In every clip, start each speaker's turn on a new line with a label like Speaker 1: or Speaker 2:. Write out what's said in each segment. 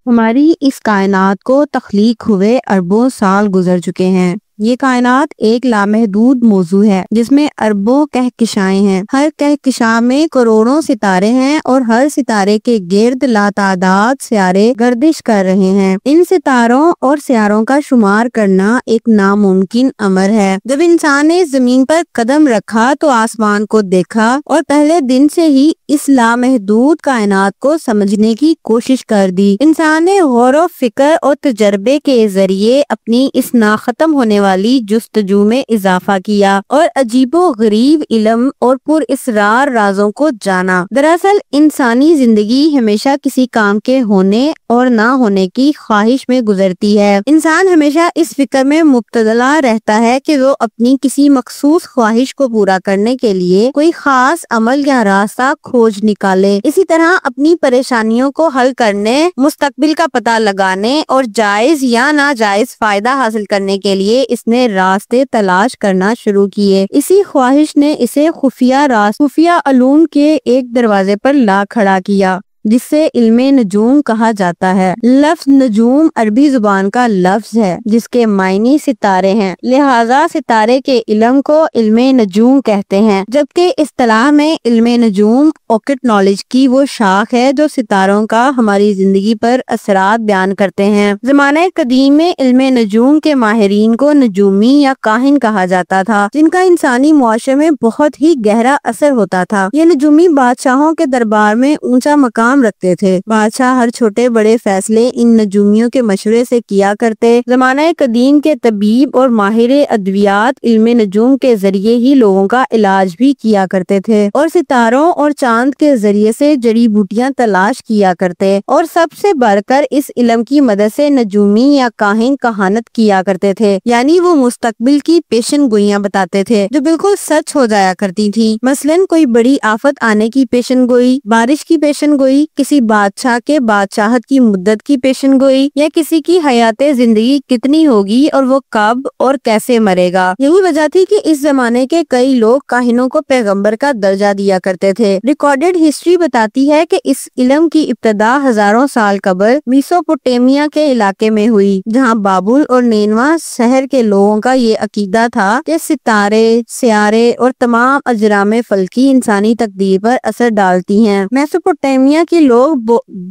Speaker 1: ہماری اس کائنات کو تخلیق ہوئے اربوں سال گزر چکے ہیں۔ یہ کائنات ایک لامحدود موضوع ہے جس میں اربوں کہکشائیں ہیں۔ ہر کہکشاں میں کروڑوں ستارے ہیں اور ہر ستارے کے گرد لاتعداد سیارے گردش کر رہے ہیں۔ ان ستاروں اور سیاروں کا شمار کرنا ایک ناممکن امر ہے۔ جب انسان نے زمین پر قدم رکھا تو آسمان کو دیکھا اور پہلے دن سے ہی اس لامحدود کائنات کو سمجھنے کی کوشش کر دی۔ انسان نے غور و فکر اور تجربے کے ذریعے اپنی اس ناختم ہونے والی جستجو میں اضافہ کیا اور عجیب و غریب علم اور پر اسرار رازوں کو جانا۔ دراصل انسانی زندگی ہمیشہ کسی کام کے ہونے اور نہ ہونے کی خواہش میں گزرتی ہے۔ انسان ہمیشہ اس فکر میں مبتلا رہتا ہے کہ وہ اپنی کسی مخصوص خواہش کو پورا کرنے کے لیے کوئی خاص عمل یا راستہ کھوج نکالے۔ اسی طرح اپنی پریشانیوں کو حل کرنے، مستقبل کا پتہ لگانے اور جائز یا ناجائز فائدہ حاصل کرنے کے لیے اس نے راستے تلاش کرنا شروع کیے۔ اسی خواہش نے اسے خفیہ علوم کے ایک دروازے پر لا کھڑا کیا جس سے علم نجوم کہا جاتا ہے۔ لفظ نجوم عربی زبان کا لفظ ہے جس کے معنی ستارے ہیں، لہٰذا ستارے کے علم کو علم نجوم کہتے ہیں، جبکہ اصطلاح میں علم نجوم اوکلٹ نالج کی وہ شاخ ہے جو ستاروں کا ہماری زندگی پر اثرات بیان کرتے ہیں۔ زمانہ قدیم میں علم نجوم کے ماہرین کو نجومی یا کاہن کہا جاتا تھا، جن کا انسانی معاشرے میں بہت ہی گہرا اثر ہوتا تھا۔ یہ نجومی بادشاہوں کے دربار میں اونچا مقام رکھتے تھے۔ بادشاہ ہر چھوٹے بڑے فیصلے ان نجومیوں کے مشورے سے کیا کرتے۔ زمانہ قدیم کے طبیب اور ماہر ادویات علم نجوم کے ذریعے ہی لوگوں کا علاج بھی کیا کرتے تھے اور ستاروں اور چاند کے ذریعے سے جڑی بوٹیاں تلاش کیا کرتے، اور سب سے بڑھ کر اس علم کی مدد سے نجومی یا کاہن کہانت کیا کرتے تھے، یعنی وہ مستقبل کی پیشن گوئیاں بتاتے تھے جو بالکل سچ ہو جایا کرتی تھی۔ مثلاً کوئی بڑی آفت آنے کی پیشن گوئی، بارش کی پیشن گوئی، کسی بادشاہ کے بادشاہت کی مدت کی پیشن گوئی، یا کسی کی حیات زندگی کتنی ہوگی اور وہ کب اور کیسے مرے گا۔ یہی وجہ تھی کہ اس زمانے کے کئی لوگ کاہنوں کو پیغمبر کا درجہ دیا کرتے تھے۔ ریکارڈڈ ہسٹری بتاتی ہے کہ اس علم کی ابتدا ہزاروں سال قبل میسوپوٹیمیا کے علاقے میں ہوئی، جہاں بابل اور نینوا شہر کے لوگوں کا یہ عقیدہ تھا کہ ستارے، سیارے اور تمام اجرام فلکی انسانی تقدیر پر اثر ڈالتی ہیں۔ میسوپوٹیمیا کے لوگ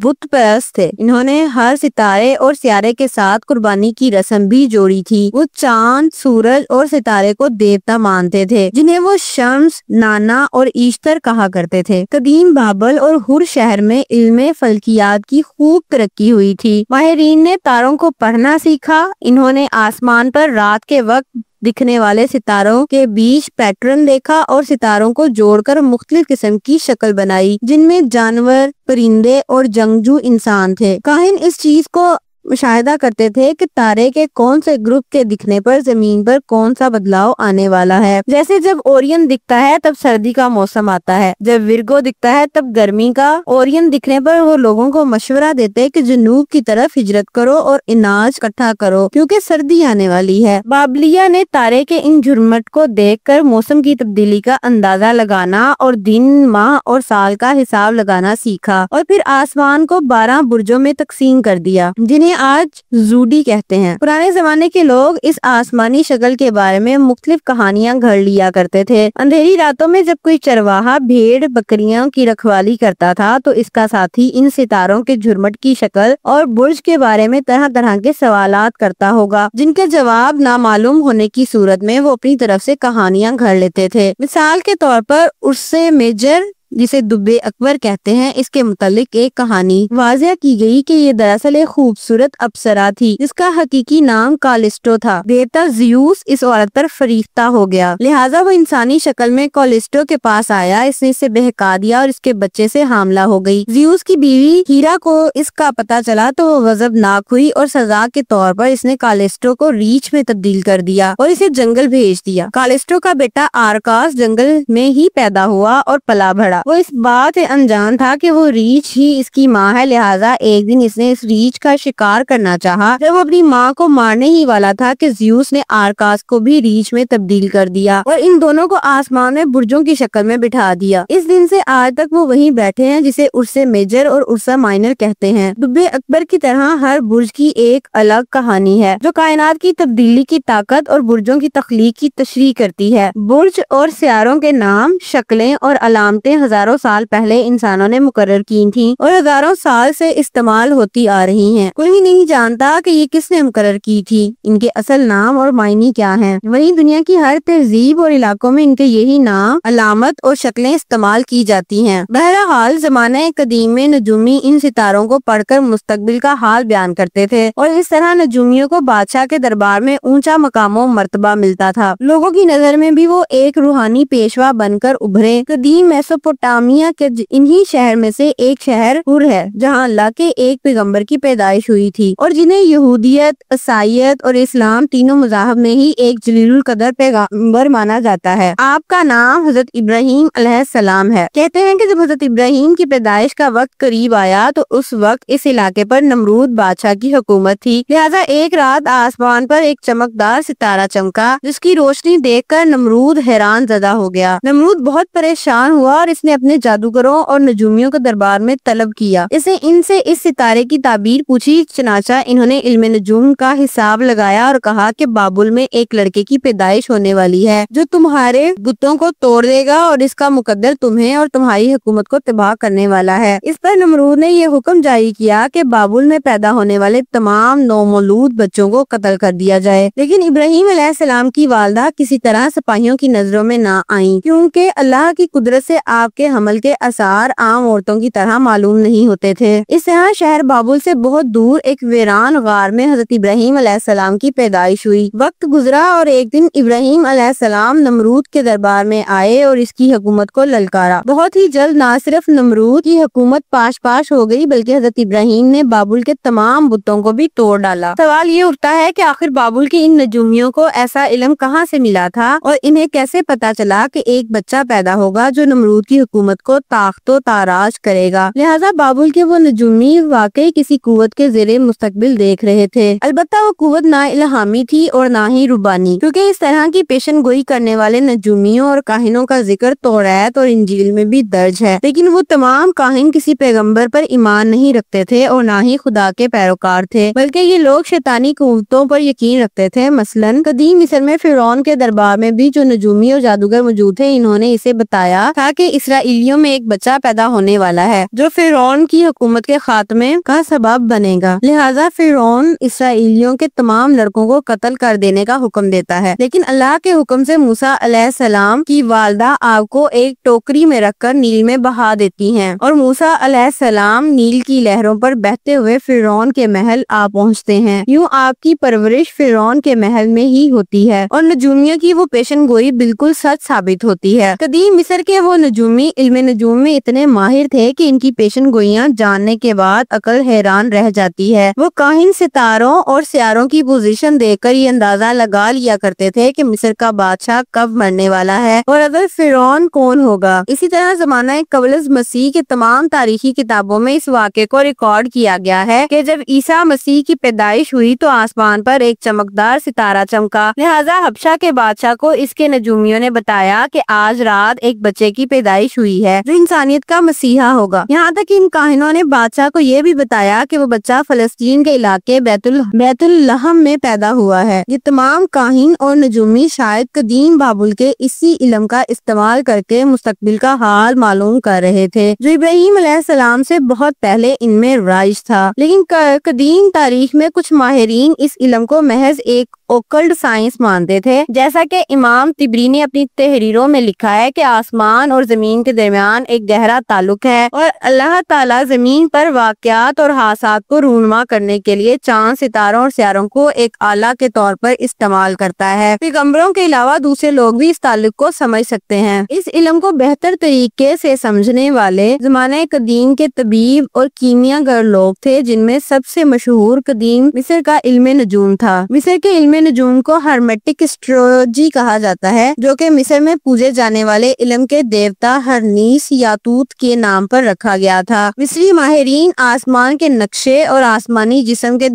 Speaker 1: بت پرست تھے۔ انہوں نے ہر ستارے اور سیارے کے ساتھ قربانی کی رسم بھی جوڑی تھی۔ وہ چاند، سورج اور ستارے کو دیوتا مانتے تھے، جنہیں وہ شمس، نانا اور ایشتر کہا کرتے تھے۔ قدیم بابل اور ہر شہر میں علم فلکیات کی خوب ترقی ہوئی تھی۔ ماہرین نے تاروں کو پڑھنا سیکھا۔ انہوں نے آسمان پر رات کے وقت دکھنے والے ستاروں کے بیچ پیٹرن دیکھا اور ستاروں کو جوڑ کر مختلف قسم کی شکل بنائی، جن میں جانور، پرندے اور جنگجو انسان تھے۔ کاہن اس چیز کو مشاہدہ کرتے تھے کہ تارے کے کون سے گروپ کے دکھنے پر زمین پر کون سا بدلاؤ آنے والا ہے۔ جیسے جب اورین دکھتا ہے تب سردی کا موسم آتا ہے، جب ورگو دکھتا ہے تب گرمی کا۔ اورین دکھنے پر وہ لوگوں کو مشورہ دیتے کہ جنوب کی طرف ہجرت کرو اور اناج اکٹھا کرو کیونکہ سردی آنے والی ہے۔ بابلیہ نے تارے کے ان جھرمٹ کو دیکھ کر موسم کی تبدیلی کا اندازہ لگانا اور دن، ماہ اور سال کا حساب لگانا سیکھا، اور پھر آسمان کو 12 برجوں میں تقسیم کر دیا جنہیں آج زوڈی کہتے ہیں۔ پرانے زمانے کے لوگ اس آسمانی شکل کے بارے میں مختلف کہانیاں گھڑ لیا کرتے تھے۔ اندھیری راتوں میں جب کوئی چرواہا بھیڑ بکریوں کی رکھوالی کرتا تھا تو اس کا ساتھی ان ستاروں کے جھرمٹ کی شکل اور برج کے بارے میں طرح طرح کے سوالات کرتا ہوگا، جن کے جواب نامعلوم ہونے کی صورت میں وہ اپنی طرف سے کہانیاں گھڑ لیتے تھے۔ مثال کے طور پر ارسے میجر، جسے دب اکبر کہتے ہیں، اس کے متعلق ایک کہانی واضح کی گئی کہ یہ دراصل ایک خوبصورت اپسرا تھی جس کا حقیقی نام کالسٹو تھا۔ دیوتا زیوس اس عورت پر فریفتہ ہو گیا، لہٰذا وہ انسانی شکل میں کالسٹو کے پاس آیا، اس نے اسے بہکا دیا اور اس کے بچے سے حاملہ ہو گئی۔ زیوس کی بیوی ہیرا کو اس کا پتہ چلا تو وہ غضبناک ہوئی اور سزا کے طور پر اس نے کالسٹو کو ریچھ میں تبدیل کر دیا اور اسے جنگل بھیج دیا۔ کالسٹو کا بیٹا آرکاس جنگل میں ہی پیدا ہوا اور پلا بڑھا۔ وہ اس بات سے انجان تھا کہ وہ ریچھ ہی اس کی ماں ہے، لہٰذا ایک دن اس نے اس ریچھ کا شکار کرنا چاہا۔ جب وہ اپنی ماں کو مارنے ہی والا تھا کہ زیوس نے آرکاس کو بھی ریچھ میں تبدیل کر دیا اور ان دونوں کو آسمان میں برجوں کی شکل میں بٹھا دیا۔ اس دن سے آج تک وہ وہیں بیٹھے ہیں جسے عرصہ میجر اور عرصہ مائنر کہتے ہیں۔ دب اکبر کی طرح ہر برج کی ایک الگ کہانی ہے جو کائنات کی تبدیلی کی طاقت اور برجوں کی تخلیق کی تشریح کرتی ہے۔ برج اور سیاروں کے نام، شکلیں اور علامتیں ہزاروں سال پہلے انسانوں نے مقرر کی تھیں اور ہزاروں سال سے استعمال ہوتی آ رہی ہیں۔ کوئی نہیں جانتا کہ یہ کس نے مقرر کی تھی، ان کے اصل نام اور معنی کیا ہیں۔ وہیں دنیا کی ہر تہذیب اور علاقوں میں ان کے یہی نام، علامت اور شکلیں استعمال کی جاتی ہیں۔ بہرحال زمانہ قدیم میں نجومی ان ستاروں کو پڑھ کر مستقبل کا حال بیان کرتے تھے اور اس طرح نجومیوں کو بادشاہ کے دربار میں اونچا مقام و مرتبہ ملتا تھا۔ لوگوں کی نظر میں بھی وہ ایک روحانی پیشوا بن کر ابھرے۔ قدیم میسوپوٹامیا کے انہی شہر میں سے ایک شہر ہر ہے جہاں اللہ کے ایک پیغمبر کی پیدائش ہوئی تھی اور جنہیں یہودیت، عیسائیت اور اسلام تینوں مذاہب میں ہی ایک جلیل القدر پیغمبر مانا جاتا ہے۔ آپ کا نام حضرت ابراہیم علیہ السلام ہے۔ کہتے ہیں کہ جب حضرت ابراہیم کی پیدائش کا وقت قریب آیا تو اس وقت اس علاقے پر نمرود بادشاہ کی حکومت تھی، لہٰذا ایک رات آسمان پر ایک چمکدار ستارہ چمکا جس کی روشنی دیکھ کر نمرود حیران زدہ ہو گیا۔ نمرود بہت پریشان ہوا اور اس نے اپنے جادوگروں اور نجومیوں کے دربار میں طلب کیا۔ اسے ان سے اس ستارے کی تعبیر پوچھی، چنانچہ انہوں نے علم نجوم کا حساب لگایا اور کہا کہ بابل میں ایک لڑکے کی پیدائش ہونے والی ہے جو تمہارے بتوں کو توڑ دے گا اور اس کا مقدر تمہیں اور تمہاری حکومت کو تباہ کرنے والا ہے۔ اس پر نمرود نے یہ حکم جاری کیا کہ بابل میں پیدا ہونے والے تمام نومولود بچوں کو قتل کر دیا جائے، لیکن ابراہیم علیہ السلام کی والدہ کسی طرح سپاہیوں کی نظروں میں نہ آئیں کیونکہ اللہ کی قدرت سے آپ کے حمل کے آثار عام عورتوں کی طرح معلوم نہیں ہوتے تھے۔ اس طرح شہر بابل سے بہت دور ایک ویران غار میں حضرت ابراہیم علیہ السلام کی پیدائش ہوئی۔ وقت گزرا اور ایک دن ابراہیم علیہ السلام نمرود کے دربار میں آئے اور اس کی حکومت کو للکارا۔ بہت ہی جلد نہ صرف نمرود کی حکومت پاش پاش ہو گئی بلکہ حضرت ابراہیم نے بابل کے تمام بتوں کو بھی توڑ ڈالا۔ سوال یہ اٹھتا ہے کہ آخر بابل کی ان نجومیوں کو ایسا علم کہاں سے ملا تھا اور انہیں کیسے پتا چلا کہ ایک بچہ پیدا ہوگا جو نمرود کی حکومت کو تاخت و تاراج کرے گا۔ لہٰذا بابل کے وہ نجومی واقعی کسی قوت کے زیر مستقبل دیکھ رہے تھے، البتہ وہ قوت نہ الہامی تھی اور نہ ہی ربانی، کیونکہ اس طرح کی پیشن گوئی کرنے والے نجومیوں اور کاہنوں کا ذکر توریت اور انجیل میں بھی درج ہے، لیکن وہ تمام کاہن کسی پیغمبر پر ایمان نہیں رکھتے تھے اور نہ ہی خدا کے پیروکار تھے، بلکہ یہ لوگ شیطانی قوتوں پر یقین رکھتے تھے۔ مثلاً قدیم مصر میں فرعون کے دربار میں بھی جو نجومی اور جادوگر موجود تھے، انہوں نے اسے بتایا تھا کہ اسرائیلیوں میں ایک بچہ پیدا ہونے والا ہے جو فرعون کی حکومت کے خاتمے کا سبب بنے گا، لہٰذا فرعون اسرائیلیوں کے تمام لڑکوں کو قتل کر دینے کا حکم دیتا ہے، لیکن اللہ کے حکم سے موسیٰ علیہ السلام کی والدہ آپ کو ایک ٹوکری میں رکھ کر نیل میں بہا دیتی ہیں اور موسیٰ علیہ السلام نیل کی لہروں پر بہتے ہوئے فرعون کے محل آ پہنچتے ہیں۔ یوں آپ کی پرورش فرعون کے محل میں ہی ہوتی ہے اور نجومیوں کی وہ پیشن گوئی بالکل سچ ثابت ہوتی ہے۔ قدیم مصر کے وہ نجومی علم نجوم میں اتنے ماہر تھے کہ ان کی پیشن گوئیاں جاننے کے بعد عقل حیران رہ جاتی ہے۔ وہ کاہن ستاروں اور سیاروں کی پوزیشن دیکھ کر یہ اندازہ لگا لیا کرتے تھے کہ مصر کا بادشاہ کب مرنے والا ہے اور اگر فرعون کون ہوگا۔ اسی طرح زمانہ قبل از مسیح کے تمام تاریخی کتابوں میں اس واقعے کو ریکارڈ کیا گیا ہے کہ جب عیسیٰ مسیح کی پیدائش ہوئی تو آسمان پر ایک چمکدار ستارہ چمکا، لہٰذا حبشہ کے بادشاہ کو اس کے نجومیوں نے بتایا کہ آج رات ایک بچے کی پیدائش ہوئی ہے جو انسانیت کا مسیحا ہوگا۔ یہاں تک ان کاہنوں نے بادشاہ کو یہ بھی بتایا کہ وہ بچہ فلسطین کے علاقے بیت الحم میں پیدا ہوا ہے۔ یہ تمام کاہن اور نجومی شاید قدیم بابل کے اسی علم کا استعمال کر کے مستقبل کا حال معلوم کر رہے تھے جو ابراہیم علیہ السلام سے بہت پہلے ان میں رائج تھا، لیکن قدیم تاریخ میں کچھ ماہرین اس علم کو محض ایک اوکلٹ سائنس مانتے تھے، جیسا کہ امام طبری نے اپنی تحریروں میں لکھا ہے کہ آسمان اور زمین کے درمیان ایک گہرا تعلق ہے اور اللہ تعالیٰ زمین پر واقعات اور حادثات کو رونما کرنے کے لیے چاند، ستاروں اور سیاروں کو ایک آلہ کے طور پر استعمال کرتا ہے۔ پیغمبروں کے علاوہ دوسرے لوگ بھی اس تعلق کو سمجھ سکتے ہیں۔ اس علم کو بہتر طریقے سے سمجھنے والے زمانہ قدیم کے طبیب اور کیمیا گر لوگ تھے، جن میں سب سے مشہور قدیم مصر کا علم نجوم تھا۔ مصر کے علم علم نجوم کو ہرمیٹک اسٹرولوجی کہا جاتا ہے، جو کہ مصر میں پوجے جانے والے علم کے دیوتا ہرنیس یاتوت کے نام پر رکھا گیا تھا۔ مصری ماہرین آسمان کے نقشے اور آسمانی جسم کے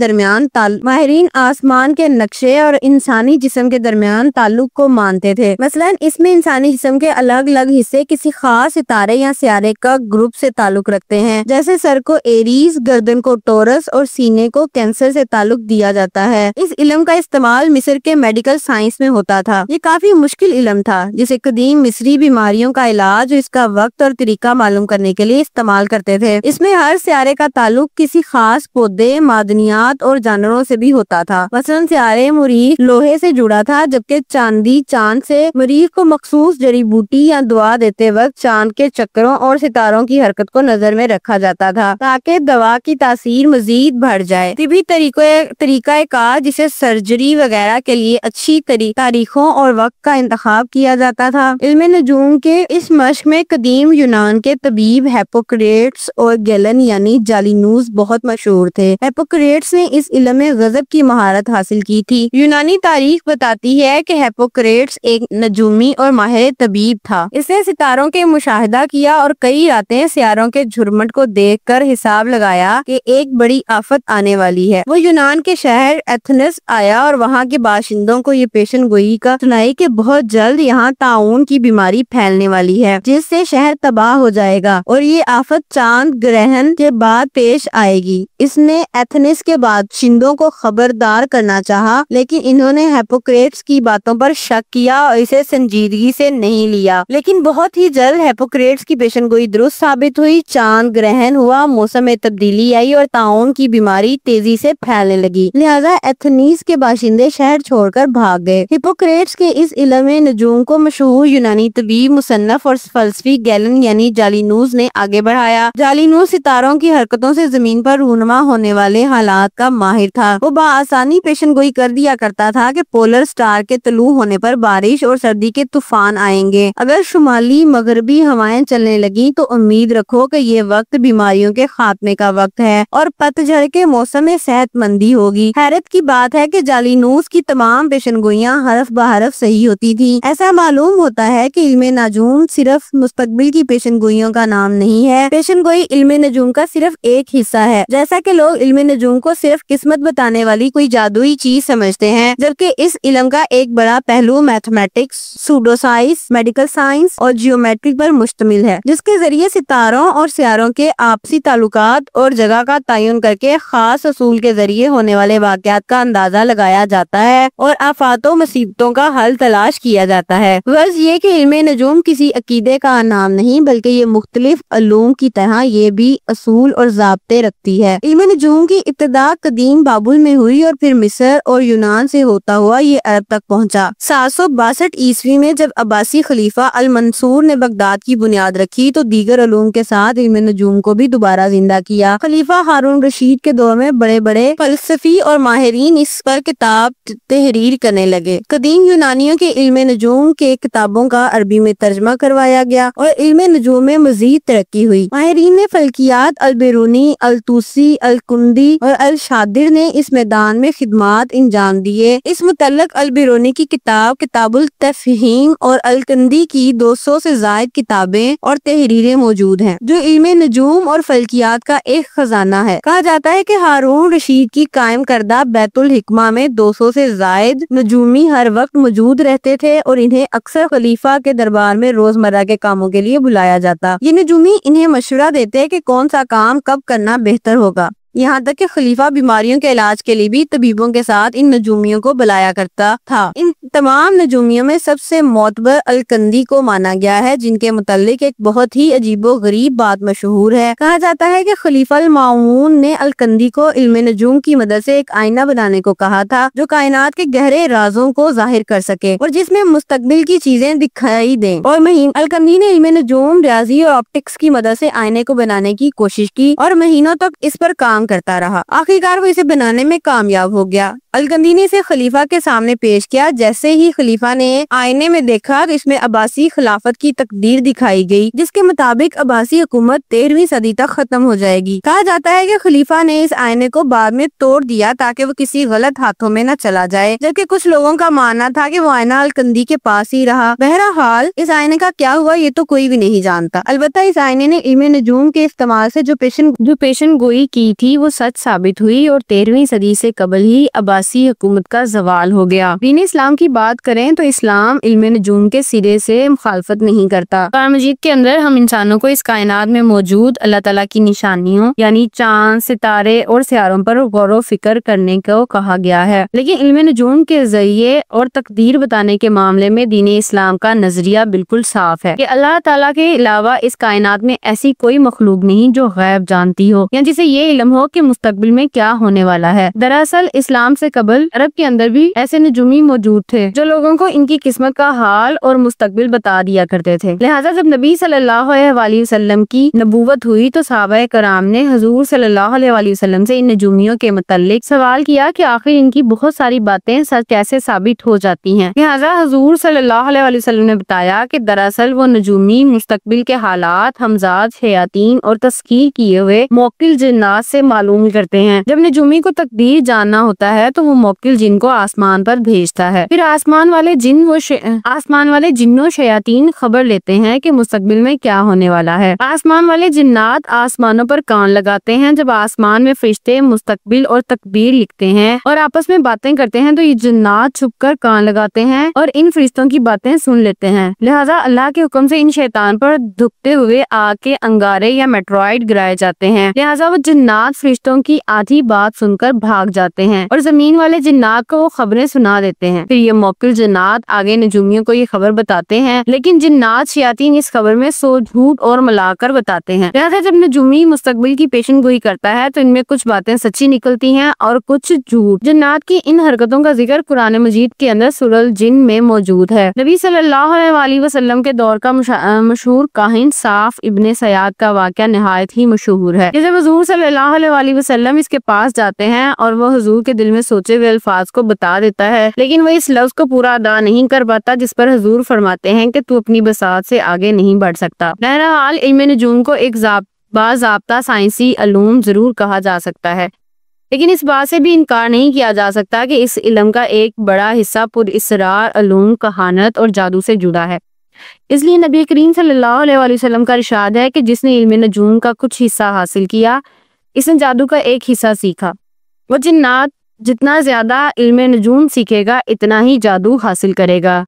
Speaker 1: انسانی جسم کے درمیان تعلق کو مانتے تھے۔ مثلا اس میں انسانی جسم کے الگ الگ حصے کسی خاص ستارے یا سیارے کا گروپ سے تعلق رکھتے ہیں، جیسے سر کو ایریز، گردن کو ٹورس اور سینے کو کینسر سے تعلق دیا جاتا ہے۔ اس علم کا استعمال مصر کے میڈیکل سائنس میں ہوتا تھا۔ یہ کافی مشکل علم تھا جسے قدیم مصری بیماریوں کا علاج، اس کا وقت اور طریقہ معلوم کرنے کے لیے استعمال کرتے تھے۔ اس میں ہر سیارے کا تعلق کسی خاص پودے، معدنیات اور جانوروں سے بھی ہوتا تھا۔ مثلا سیارے مریخ لوہے سے جڑا تھا، جبکہ چاندی چاند سے۔ مریخ کو مخصوص جڑی بوٹی یا دوا دیتے وقت چاند کے چکروں اور ستاروں کی حرکت کو نظر میں رکھا جاتا تھا تاکہ دوا کی تاثیر مزید بڑھ جائے۔ طبی طریقہ کار جسے سرجری وغیرہ کے لیے اچھی تاریخوں اور وقت کا انتخاب کیا جاتا تھا۔ علم نجوم کے اس مشق میں قدیم یونان کے طبیب ہیپوکریٹس اور گیلن یعنی جالینوس بہت مشہور تھے۔ ہیپوکریٹس نے اس علم میں غضب کی مہارت حاصل کی تھی۔ یونانی تاریخ بتاتی ہے کہ ہیپوکریٹس ایک نجومی اور ماہر طبیب تھا۔ اس نے ستاروں کے مشاہدہ کیا اور کئی راتیں سیاروں کے جھرمٹ کو دیکھ کر حساب لگایا کہ ایک بڑی آفت آنے والی ہے۔ وہ یونان کے شہر ایتھنس آیا اور وہاں کے باشندوں کو یہ پیشن گوئی کا سنائی کہ بہت جلد یہاں طاعون کی بیماری پھیلنے والی ہے، جس سے شہر تباہ ہو جائے گا اور یہ آفت چاند گرہن کے بعد پیش آئے گی۔ اس نے ایتھنس کے باشندوں کو خبردار کرنا چاہا، لیکن انہوں نے ہیپوکریٹس کی باتوں پر شک کیا اور اسے سنجیدگی سے نہیں لیا۔ لیکن بہت ہی جلد ہیپوکریٹس کی پیشن گوئی درست ثابت ہوئی، چاند گرہن ہوا، موسم میں تبدیلی آئی اور طاعون کی بیماری تیزی سے پھیلنے لگی۔ لہذا ایتھنس کے باشندے شہر چھوڑ کر بھاگ گئے۔ ہپوکریٹس کے اس علم نجوم کو مشہور یونانی طبیب، مصنف اور فلسفی گیلن یعنی جالینوس نے آگے بڑھایا۔ جالینوس ستاروں کی حرکتوں سے زمین پر رونما ہونے والے حالات کا ماہر تھا۔ وہ بآسانی پیشن گوئی کر دیا کرتا تھا کہ پولر سٹار کے طلوع ہونے پر بارش اور سردی کے طوفان آئیں گے۔ اگر شمالی مغربی ہوائیں چلنے لگی تو امید رکھو کہ یہ وقت بیماریوں کے خاتمے کا وقت ہے اور پت جھڑ کے موسم میں صحت مندی ہوگی۔ حیرت کی بات ہے کہ جالینوس کی تمام پیشن گوئیاں حرف بحرف صحیح ہوتی تھی۔ ایسا معلوم ہوتا ہے کہ علم نجوم صرف مستقبل کی پیشن گوئیوں کا نام نہیں ہے۔ پیشن گوئی علم نجوم کا صرف ایک حصہ ہے، جیسا کہ لوگ علم نجوم کو صرف قسمت بتانے والی کوئی جادوئی چیز سمجھتے ہیں، جبکہ اس علم کا ایک بڑا پہلو mathematics, pseudo science, medical science اور جیومیٹری پر مشتمل ہے، جس کے ذریعے ستاروں اور سیاروں کے آپسی تعلقات اور جگہ کا تعین کر کے خاص اصول کے ذریعے ہونے والے واقعات کا اندازہ لگایا جاتا ہے اور آفات و مصیبتوں کا حل تلاش کیا جاتا ہے۔ غرض یہ کہ علم نجوم کسی عقیدے کا نام نہیں، بلکہ یہ مختلف علوم کی طرح یہ بھی اصول اور ضابطے رکھتی ہے۔ علم نجوم کی ابتدا قدیم بابل میں ہوئی اور پھر مصر اور یونان سے ہوتا ہوا یہ عرب تک پہنچا۔ 762 عیسوی میں جب عباسی خلیفہ المنصور نے بغداد کی بنیاد رکھی تو دیگر علوم کے ساتھ علم نجوم کو بھی دوبارہ زندہ کیا۔ خلیفہ ہارون رشید کے دور میں بڑے بڑے فلسفی اور ماہرین اس پر کتاب تحریر کرنے لگے۔ قدیم یونانیوں کے علم نجوم کے کتابوں کا عربی میں ترجمہ کروایا گیا اور علم نجوم میں مزید ترقی ہوئی۔ ماہرین نے فلکیات البیرونی، الطوسی، الکندی اور الشادر نے اس میدان میں خدمات انجام دیے۔ اس متعلق البیرونی کی کتاب التفہیم اور الکندی کی 200 سے زائد کتابیں اور تحریریں موجود ہیں، جو علم نجوم اور فلکیات کا ایک خزانہ ہے۔ کہا جاتا ہے کہ ہارون رشید کی قائم کردہ بیت الحکمہ میں 200 سے زائد نجومی ہر وقت موجود رہتے تھے اور انہیں اکثر خلیفہ کے دربار میں روزمرہ کے کاموں کے لیے بلایا جاتا۔ یہ نجومی انہیں مشورہ دیتے کہ کون سا کام کب کرنا بہتر ہوگا۔ یہاں تک کہ خلیفہ بیماریوں کے علاج کے لیے بھی طبیبوں کے ساتھ ان نجومیوں کو بلایا کرتا تھا۔ ان تمام نجومیوں میں سب سے معتبر الکندی کو مانا گیا ہے، جن کے متعلق ایک بہت ہی عجیب و غریب بات مشہور ہے۔ کہا جاتا ہے کہ خلیفہ المامون نے الکندی کو علم نجوم کی مدد سے ایک آئینہ بنانے کو کہا تھا، جو کائنات کے گہرے رازوں کو ظاہر کر سکے اور جس میں مستقبل کی چیزیں دکھائی دیں۔ اور الکندی نے علم نجوم، ریاضی اور آپٹکس کی مدد سے آئینے کو بنانے کی کوشش کی اور مہینوں تک اس پر کام کرتا رہا۔ آخرکار وہ اسے بنانے میں کامیاب ہو گیا۔ الکندی نے اسے خلیفہ کے سامنے پیش کیا۔ جیسے ہی خلیفہ نے آئینے میں دیکھا تو اس میں عباسی خلافت کی تقدیر دکھائی گئی، جس کے مطابق عباسی حکومت 13ویں صدی تک ختم ہو جائے گی۔ کہا جاتا ہے کہ خلیفہ نے اس آئینے کو بعد میں توڑ دیا تاکہ وہ کسی غلط ہاتھوں میں نہ چلا جائے، جبکہ کچھ لوگوں کا ماننا تھا کہ وہ آئینہ الکندی کے پاس ہی رہا۔ بہرحال اس آئینے کا کیا ہوا یہ تو کوئی بھی نہیں جانتا۔ البتہ اس آئینے نے علم نجوم کے استعمال سے جو پیشن گوئی کی تھی وہ سچ ثابت ہوئی اور 13ویں صدی سے قبل ہی عباسی حکومت کا زوال ہو گیا۔ دین اسلام کی بات کریں تو اسلام علم نجوم کے سرے سے مخالفت نہیں کرتا۔ قرآن مجید کے اندر ہم انسانوں کو اس کائنات میں موجود اللہ تعالیٰ کی نشانیوں یعنی چاند، ستارے اور سیاروں پر غور و فکر کرنے کو کہا گیا ہے، لیکن علم نجوم کے ذریعے اور تقدیر بتانے کے معاملے میں دین اسلام کا نظریہ بالکل صاف ہے کہ اللہ تعالیٰ کے علاوہ اس کائنات میں ایسی کوئی مخلوق نہیں جو غیب جانتی ہو یا جسے یہ علم ہو کہ مستقبل میں کیا ہونے والا ہے۔ دراصل اسلام سے قبل عرب کے اندر بھی ایسے نجومی موجود تھے جو لوگوں کو ان کی قسمت کا حال اور مستقبل بتا دیا کرتے تھے۔ لہٰذا جب نبی صلی اللہ علیہ وسلم کی نبوت ہوئی تو صحابہ کرام نے حضور صلی اللہ علیہ وسلم سے ان نجومیوں کے متعلق سوال کیا کہ آخر ان کی بہت ساری باتیں سچ کیسے ثابت ہو جاتی ہیں۔ لہٰذا حضور صلی اللہ علیہ وسلم نے بتایا کہ دراصل وہ نجومی مستقبل کے حالات ہمزاد شیاطین اور تسخیر کیے ہوئے موکل جنات سے معلوم کرتے ہیں۔ جب نجومی کو تقدیر جاننا ہوتا ہے تو وہ موکل جن کو آسمان پر بھیجتا ہے، پھر آسمان والے جن و شیاطین خبر لیتے ہیں کہ مستقبل میں کیا ہونے والا ہے۔ آسمان والے جنات آسمانوں پر کان لگاتے ہیں۔ جب آسمان میں فرشتے مستقبل اور تقدیر لکھتے ہیں اور آپس میں باتیں کرتے ہیں تو یہ جنات چھپ کر کان لگاتے ہیں اور ان فرشتوں کی باتیں سن لیتے ہیں۔ لہٰذا اللہ کے حکم سے ان شیطان پر دھکتے ہوئے آگ کے انگارے یا میٹرائڈ گرائے جاتے ہیں۔ لہٰذا وہ جنات فرشتوں کی آدھی بات سن کر بھاگ جاتے ہیں اور زمین والے جنات کو وہ خبریں سنا دیتے ہیں۔ پھر یہ موکل جنات آگے نجومیوں کو یہ خبر بتاتے ہیں، لیکن جنات شیاطین اس خبر میں سو جھوٹ اور ملا کر بتاتے ہیں۔ لہٰذا جب نجومی مستقبل کی پیشن گوئی کرتا ہے تو ان میں کچھ باتیں سچی نکلتی ہیں اور کچھ جھوٹ۔ جنات کی ان حرکتوں کا ذکر قرآن مجید کے اندر سورہ الجن میں موجود ہے۔ نبی صلی اللہ علیہ وسلم کے دور کا مشہور کاہن صاف ابن سیاد کا واقعہ نہایت ہی مشہور ہے۔ جب حضور صلی اللہ علیہ وسلم اس کے پاس جاتے ہیں اور وہ حضور کے دل میں سوچے ہوئے الفاظ کو بتا دیتا ہے، لیکن وہ اس لفظ کو پورا ادا نہیں کر پاتا، جس پر حضور فرماتے ہیں کہ تو اپنی بساط سے آگے نہیں بڑھ سکتا۔ بہرحال علم نجوم کو ایک باضابطہ سائنسی علوم ضرور کہا جا سکتا ہے، لیکن اس بات سے بھی انکار نہیں کیا جا سکتا کہ اس علم کا ایک بڑا حصہ پر اسرار علوم، کہانت اور جادو سے جڑا ہے۔ اس لیے نبی کریم صلی اللہ علیہ وسلم کا ارشاد ہے کہ جس نے علم نجوم کا کچھ حصہ حاصل کیا، اس نے جادو کا ایک حصہ سیکھا۔ وہ جنات جتنا زیادہ علم نجوم سیکھے گا اتنا ہی جادو حاصل کرے گا۔